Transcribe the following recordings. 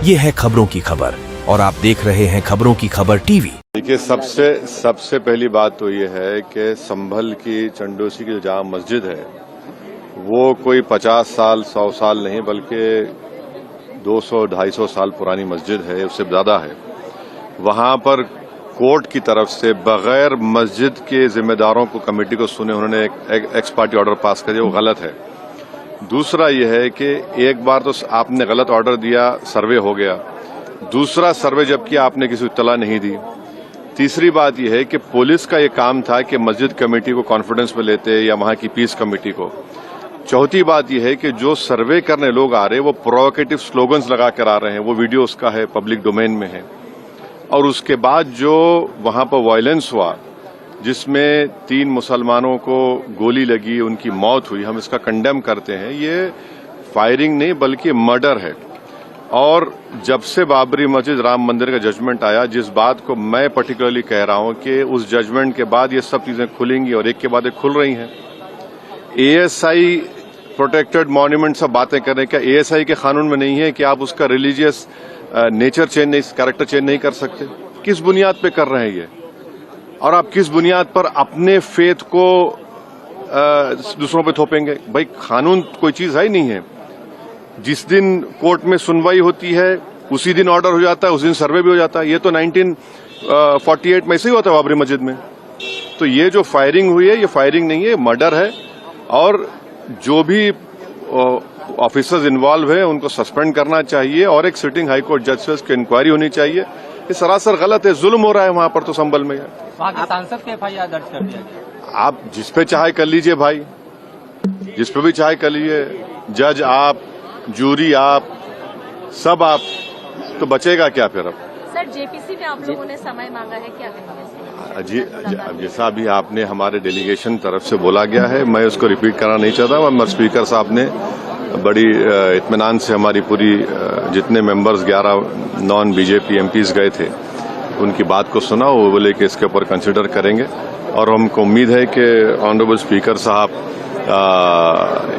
ये है खबरों की खबर और आप देख रहे हैं खबरों की खबर टीवी। देखिए, सबसे पहली बात तो ये है कि संभल की चंडोसी की जो जामा मस्जिद है वो कोई 50 साल 100 साल नहीं बल्कि 200-250 साल पुरानी मस्जिद है, उससे ज्यादा है। वहां पर कोर्ट की तरफ से बगैर मस्जिद के जिम्मेदारों को, कमेटी को सुने उन्होंने एक एक्स पार्टी ऑर्डर पास कर दिया, वो गलत है। दूसरा यह है कि एक बार तो आपने गलत ऑर्डर दिया, सर्वे हो गया, दूसरा सर्वे जब किया आपने किसी को इत्तला नहीं दी। तीसरी बात यह है कि पुलिस का ये काम था कि मस्जिद कमेटी को कॉन्फिडेंस में लेते या वहां की पीस कमेटी को। चौथी बात यह है कि जो सर्वे करने लोग आ रहे हैं वो प्रोवोकेटिव स्लोगन्स लगा कर आ रहे हैं, वो वीडियो उसका है, पब्लिक डोमेन में है। और उसके बाद जो वहां पर वायलेंस हुआ जिसमें 3 मुसलमानों को गोली लगी, उनकी मौत हुई, हम इसका कंडेम करते हैं। ये फायरिंग नहीं बल्कि मर्डर है। और जब से बाबरी मस्जिद राम मंदिर का जजमेंट आया, जिस बात को मैं पर्टिकुलरली कह रहा हूं कि उस जजमेंट के बाद ये सब चीजें खुलेंगी और एक के बाद एक खुल रही हैं। एएसआई प्रोटेक्टेड मॉन्यूमेंट सब बातें कर रहे हैं, क्या एएसआई के कानून में नहीं है कि आप उसका रिलीजियस नेचर चेंज नहीं, कैरेक्टर चेंज नहीं कर सकते? किस बुनियाद पे कर रहे हैं ये? और आप किस बुनियाद पर अपने फेथ को दूसरों पे थोपेंगे? भाई, कानून कोई चीज है ही नहीं है। जिस दिन कोर्ट में सुनवाई होती है उसी दिन ऑर्डर हो जाता है, उस दिन सर्वे भी हो जाता है। ये तो 1948 में ऐसे ही होता है बाबरी मस्जिद में। तो ये जो फायरिंग हुई है ये फायरिंग नहीं है, मर्डर है। और जो भी ऑफिसर्स इन्वॉल्व है उनको सस्पेंड करना चाहिए और एक सिटिंग हाईकोर्ट जज से उसकी इंक्वायरी होनी चाहिए। ये सरासर गलत है, जुल्म हो रहा है वहां पर तो संभल में। वहां के सांसद के एफआईआर दर्ज कर दिया गया। आप जिस पे चाहे कर लीजिए भाई, जिस पे भी चाहे कर लीजिए, जज आप, जूरी आप, सब आप, तो बचेगा क्या फिर? अब सर, जेपीसी में आप लोगों ने समय मांगा है, क्या कहेंगे? जी, जैसा अभी आपने हमारे डेलीगेशन तरफ से बोला गया है, मैं उसको रिपीट करना नहीं चाहता। मगर स्पीकर साहब ने बड़ी इत्मीनान से हमारी पूरी जितने मेंबर्स 11 नॉन बीजेपी एमपीज गए थे उनकी बात को सुना। वो बोले कि इसके ऊपर कंसिडर करेंगे और हमको उम्मीद है कि ऑनरेबल स्पीकर साहब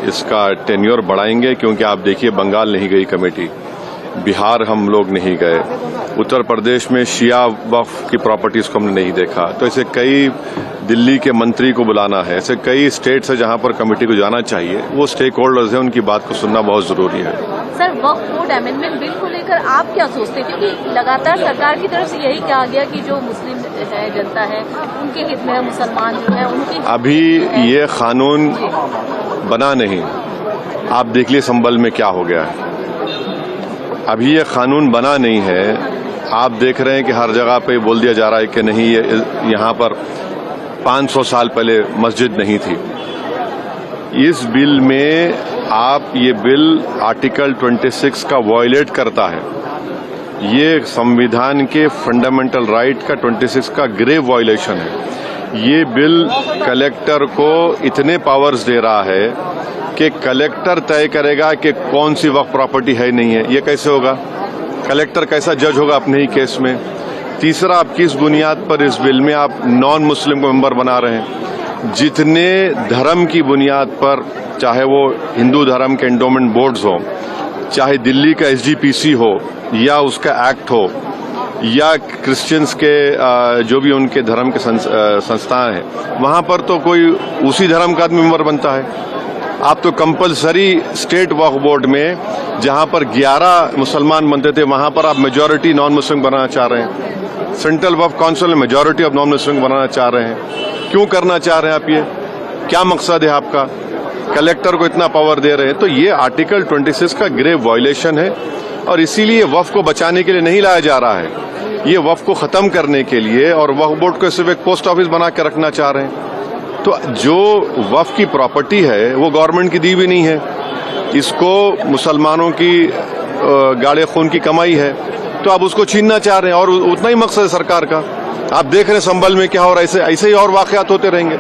इसका टेन्योर बढ़ाएंगे। क्योंकि आप देखिए, बंगाल नहीं गई कमेटी, बिहार हम लोग नहीं गए, उत्तर प्रदेश में शिया वक्फ की प्रॉपर्टीज को हमने नहीं देखा। तो ऐसे कई, दिल्ली के मंत्री को बुलाना है, ऐसे कई स्टेट्स है जहां पर कमेटी को जाना चाहिए। वो स्टेक होल्डर्स हैं, उनकी बात को सुनना बहुत जरूरी है। सर, वक्फ बोर्ड अमेंडमेंट बिल को लेकर आप क्या सोचते हैं? क्योंकि लगातार सरकार की तरफ से यही कहा गया कि जो मुस्लिम जनता है उनके हित में है, मुसलमान जो है उनकी। अभी ये कानून बना नहीं, आप देख लिए संभल में क्या हो गया है। अभी ये कानून बना नहीं है। आप देख रहे हैं कि हर जगह पे बोल दिया जा रहा है कि नहीं, ये यहाँ पर 500 साल पहले मस्जिद नहीं थी। इस बिल में ये बिल आर्टिकल 26 का वायलेट करता है। ये संविधान के फंडामेंटल राइट का 26 का ग्रेव वायलेशन है। ये बिल कलेक्टर को इतने पावर्स दे रहा है कि कलेक्टर तय करेगा कि कौन सी वक्फ प्रॉपर्टी है नहीं है। ये कैसे होगा? कलेक्टर कैसा जज होगा अपने ही केस में? तीसरा, आप किस बुनियाद पर इस बिल में आप नॉन मुस्लिम को मेंबर बना रहे हैं? जितने धर्म की बुनियाद पर, चाहे वो हिंदू धर्म के एंडोमेंट बोर्ड्स हो, चाहे दिल्ली का एसजीपीसी हो या उसका एक्ट हो, या क्रिश्चियंस के जो भी उनके धर्म के संस्थान हैं, वहां पर तो कोई उसी धर्म का आदमी मेंबर बनता है। आप तो कंपलसरी स्टेट वक्फ बोर्ड में जहां पर 11 मुसलमान बनते थे वहां पर आप मेजॉरिटी नॉन मुस्लिम बनाना चाह रहे हैं। सेंट्रल वक्फ काउंसिल में मेजॉरिटी ऑफ नॉन मुस्लिम बनाना चाह रहे हैं। क्यों करना चाह रहे हैं आप? ये क्या मकसद है आपका? कलेक्टर को इतना पावर दे रहे हैं। तो ये आर्टिकल 26 का ग्रेव वायलेशन है और इसीलिए वक्फ को बचाने के लिए नहीं लाया जा रहा है। ये वक्फ को खत्म करने के लिए, और वक्फ बोर्ड को सिर्फ एक पोस्ट ऑफिस बना के रखना चाह रहे हैं। तो जो वक्फ की प्रॉपर्टी है वो गवर्नमेंट की दी भी नहीं है, इसको मुसलमानों की गाड़े खून की कमाई है, तो आप उसको छीनना चाह रहे हैं। और उतना ही मकसद है सरकार का। आप देख रहे हैं संभल में क्या हो रहा है, ऐसे ही और वाकयात होते रहेंगे।